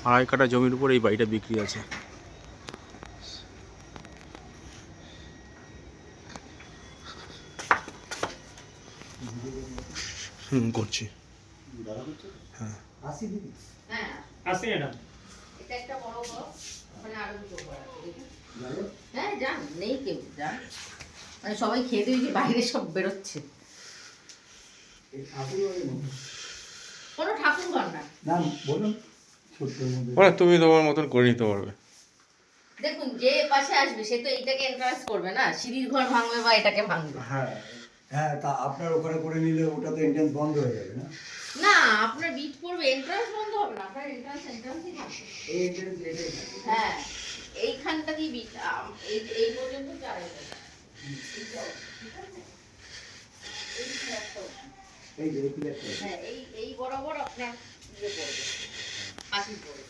2.5 কাঠা জমির উপর এই বাড়িটা বিক্রি আছে। করছি। হ্যাঁ আসি ম্যাডাম। এটা একটা বড় ঘর, ওখানে আরো দুটো ঘর আছে দেখুন। হ্যাঁ যান, নেই কেউ, যান। মানে সবাই খেয়ে দিয়ে যে বাইরে সব বেরোচ্ছে। কোনো ঠাকুর ঘর না। তুমি তোমার মতন করে নিতে পারবে। দেখুন যে পাশে আসবে সে তো এইটাকে এনকারেজ করবে না, সিঁড়ির ঘর ভাঙবে বা এটাকে ভাঙবে। হ্যাঁ হ্যাঁ, তা আপনার ওখানে করে নিলে ওটা তো এন্ট্রান্স বন্ধ হয়ে যাবে না? না, আপনার বিট পড়বে, এন্ট্রান্স বন্ধ হবে না, আপনার এন্ট্রান্সই থাকবে। এই এন্ট্রান্স এটাই থাকে। হ্যাঁ, এইখানটাতেই বিট, এই পর্যন্ত চার এই যে এই প্লেটটা। হ্যাঁ, এই বরাবর আপনার ইয়ে পড়বে, পাঁচিল পড়বে।